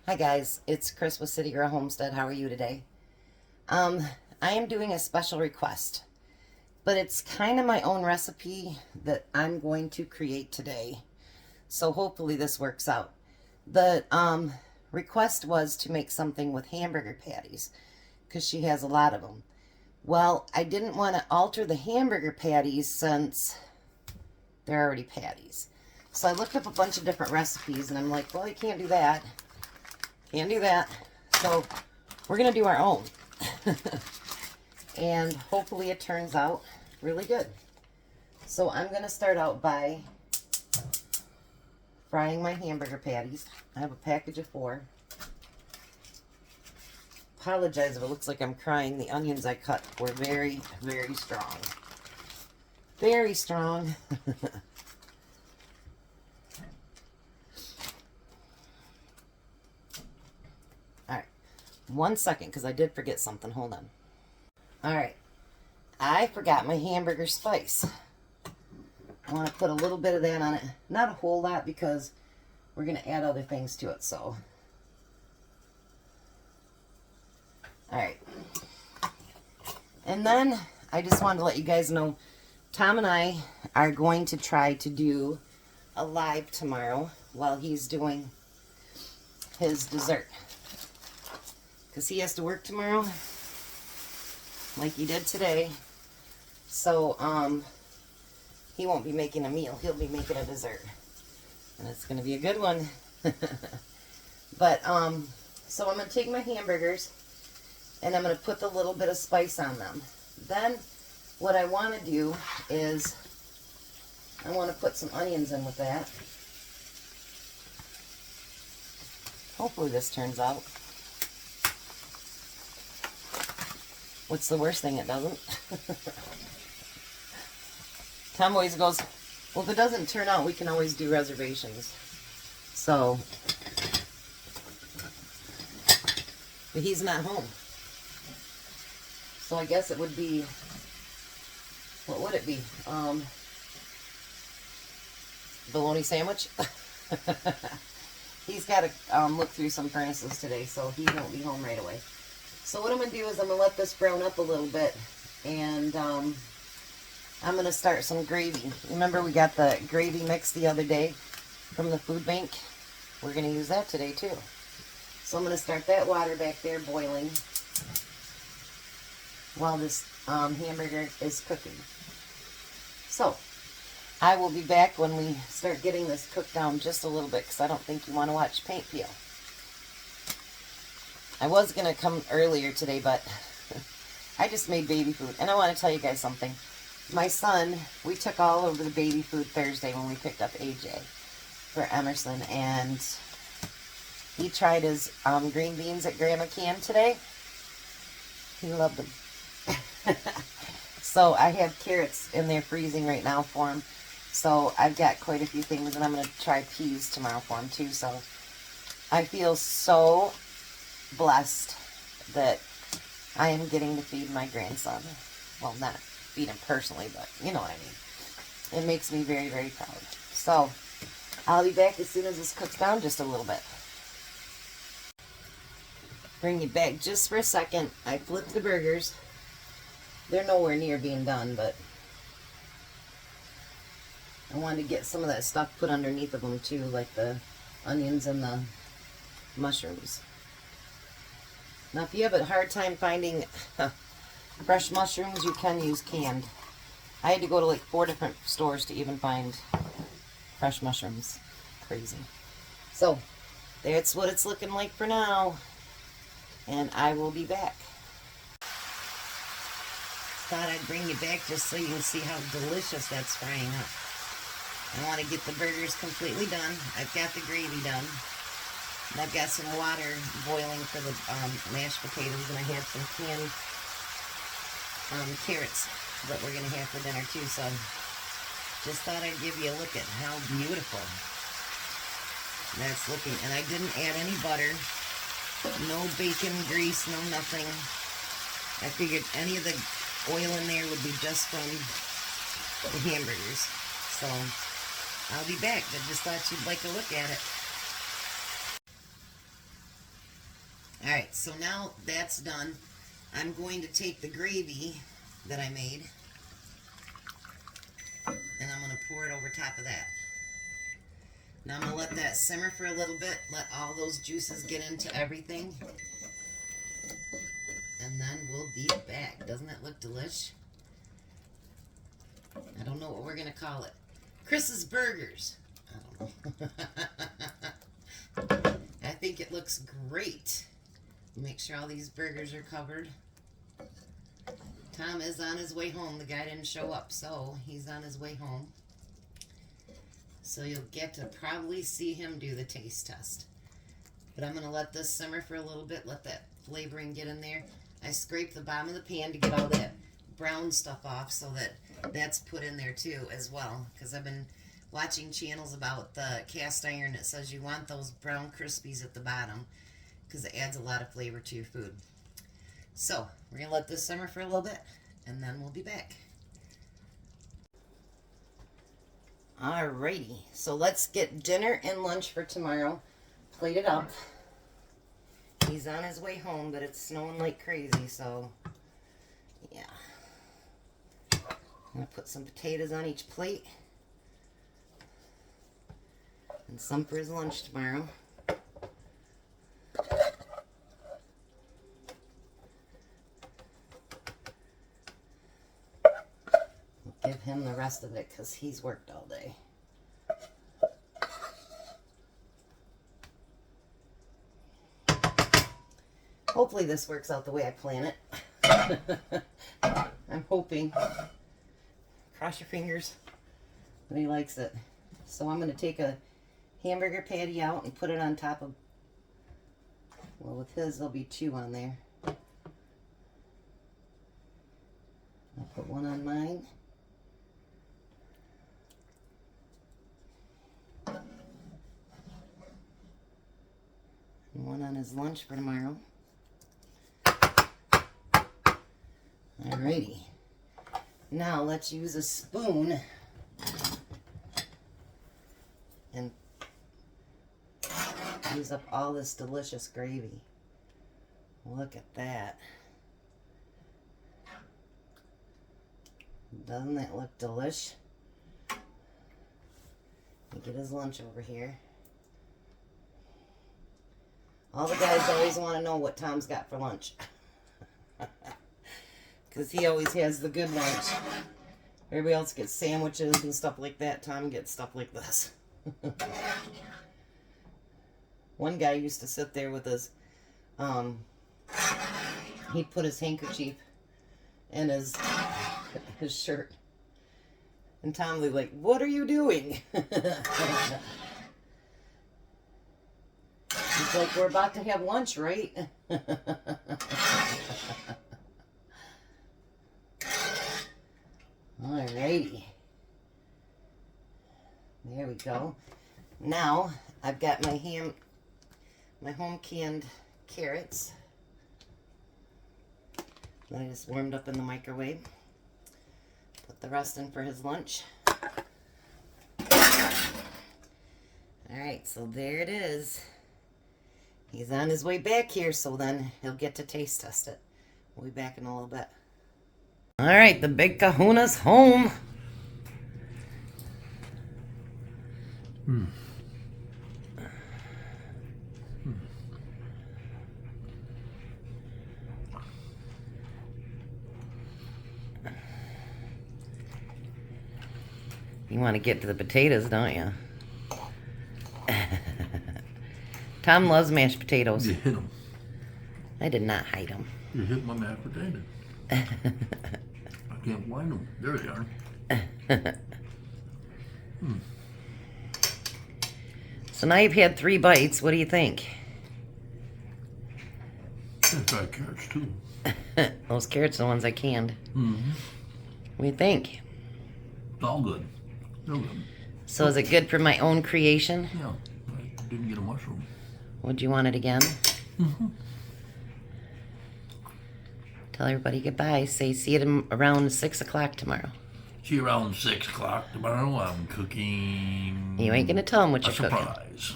Hi guys, it's Kris with Citygirlhomestead. How are you today? I am doing a special request, but it's kind of my own recipe that I'm going to create today. So hopefully this works out. The request was to make something with hamburger patties because she has a lot of them. Well, I didn't want to alter the hamburger patties since they're already patties. So I looked up a bunch of different recipes and I'm like, well, you can't do that. Can't do that. So we're going to do our own. And hopefully it turns out really good. So I'm going to start out by frying my hamburger patties. I have a package of 4. Apologize if it looks like I'm crying. The onions I cut were very, very strong. Very strong. Alright. 1 second, because I did forget something. Hold on. Alright. I forgot my hamburger spice. I want to put a little bit of that on it. Not a whole lot, because we're going to add other things to it, so. Alright. And then, I just wanted to let you guys know, Tom and I are going to try to do a live tomorrow while he's doing his dessert. Because he has to work tomorrow, like he did today. So, he won't be making a meal. He'll be making a dessert. And it's going to be a good one. But, so I'm going to take my hamburgers and I'm going to put the little bit of spice on them. Then, what I want to do is, I want to put some onions in with that. Hopefully this turns out. What's the worst thing? It doesn't. Tom always goes, well, if it doesn't turn out, we can always do reservations. So, but he's not home. So I guess it would be, what would it be? Bologna sandwich? He's got to look through some furnaces today, so he won't be home right away. So what I'm going to do is I'm going to let this brown up a little bit, and I'm going to start some gravy. Remember we got the gravy mix the other day from the food bank? We're going to use that today too. So I'm going to start that water back there boiling while this hamburger is cooking. So I will be back when we start getting this cooked down just a little bit, because I don't think you want to watch paint peel. I was going to come earlier today, but I just made baby food. And I want to tell you guys something. My son, we took all over the baby food Thursday when we picked up AJ for Emerson. And he tried his green beans at Grandma Can today. He loved them. So I have carrots in there freezing right now for him. So I've got quite a few things. And I'm going to try peas tomorrow for him too. So I feel so blessed that I am getting to feed my grandson. Well, not feed him personally, but you know what I mean. It makes me very, very proud. So, I'll be back as soon as this cooks down just a little bit. Bring you back just for a second. I flipped the burgers. They're nowhere near being done, but I wanted to get some of that stuff put underneath of them too, like the onions and the mushrooms. Now, if you have a hard time finding fresh mushrooms, you can use canned. I had to go to like 4 different stores to even find fresh mushrooms. Crazy. So, that's what it's looking like for now. And I will be back. Thought I'd bring you back just so you can see how delicious that's frying up. I want to get the burgers completely done. I've got the gravy done. And I've got some water boiling for the mashed potatoes, and I have some canned carrots that we're going to have for dinner too. So just thought I'd give you a look at how beautiful that's looking. And I didn't add any butter, no bacon, grease, no nothing. I figured any of the oil in there would be just from the hamburgers. So I'll be back, but just thought you'd like a look at it. Alright, so now that's done. I'm going to take the gravy that I made and I'm going to pour it over top of that. Now I'm going to let that simmer for a little bit, let all those juices get into everything, and then we'll be back. Doesn't that look delish? I don't know what we're going to call it. Kris's Burgers. I don't know. I think it looks great. Make sure all these burgers are covered. Tom is on his way home. The guy didn't show up, so he's on his way home. So you'll get to probably see him do the taste test. But I'm going to let this simmer for a little bit, let that flavoring get in there. I scraped the bottom of the pan to get all that brown stuff off so that that's put in there too as well. Because I've been watching channels about the cast iron. It says you want those brown crispies at the bottom because it adds a lot of flavor to your food. So we're going to let this simmer for a little bit and then we'll be back. Alrighty, so let's get dinner and lunch for tomorrow plated up. He's on his way home, but it's snowing like crazy, so yeah. I'm going to put some potatoes on each plate and some for his lunch tomorrow. Give him the rest of it because he's worked all day. Hopefully this works out the way I plan it. I'm hoping. Cross your fingers that he likes it. So I'm going to take a hamburger patty out and put it on top of, well, with his there'll be 2 on there. I'll put 1 on mine. And 1 on his lunch for tomorrow. Alrighty. Now let's use a spoon and use up all this delicious gravy. Look at that. Doesn't that look delish? Get his lunch over here. All the guys always want to know what Tom's got for lunch. Because he always has the good lunch. Everybody else gets sandwiches and stuff like that. Tom gets stuff like this. One guy used to sit there with his, he'd put his handkerchief in his shirt. And Tom would be like, "What are you doing?" He's like, "We're about to have lunch, right?" Alrighty. There we go. Now, I've got my home canned carrots that I just warmed up in the microwave. Put the rest in for his lunch. Alright, so there it is. He's on his way back here, so then he'll get to taste test it. We'll be back in a little bit. Alright, the big kahuna's home. You want to get to the potatoes, don't you? Tom loves mashed potatoes. You hit them. I did not hide them. You hit my mashed potatoes. I can't find them. There they are. So now you've had 3 bites. What do you think? I tried carrots too. Those carrots are the ones I canned. What do you think? It's all good. They're good. So is it good for my own creation? Yeah. I didn't get a mushroom. Would you want it again? Tell everybody goodbye. Say see you around 6 o'clock tomorrow. See you around 6 o'clock tomorrow. I'm cooking. You ain't gonna tell them what you're cooking. Surprise.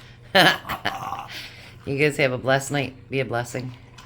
You guys have a blessed night. Be a blessing.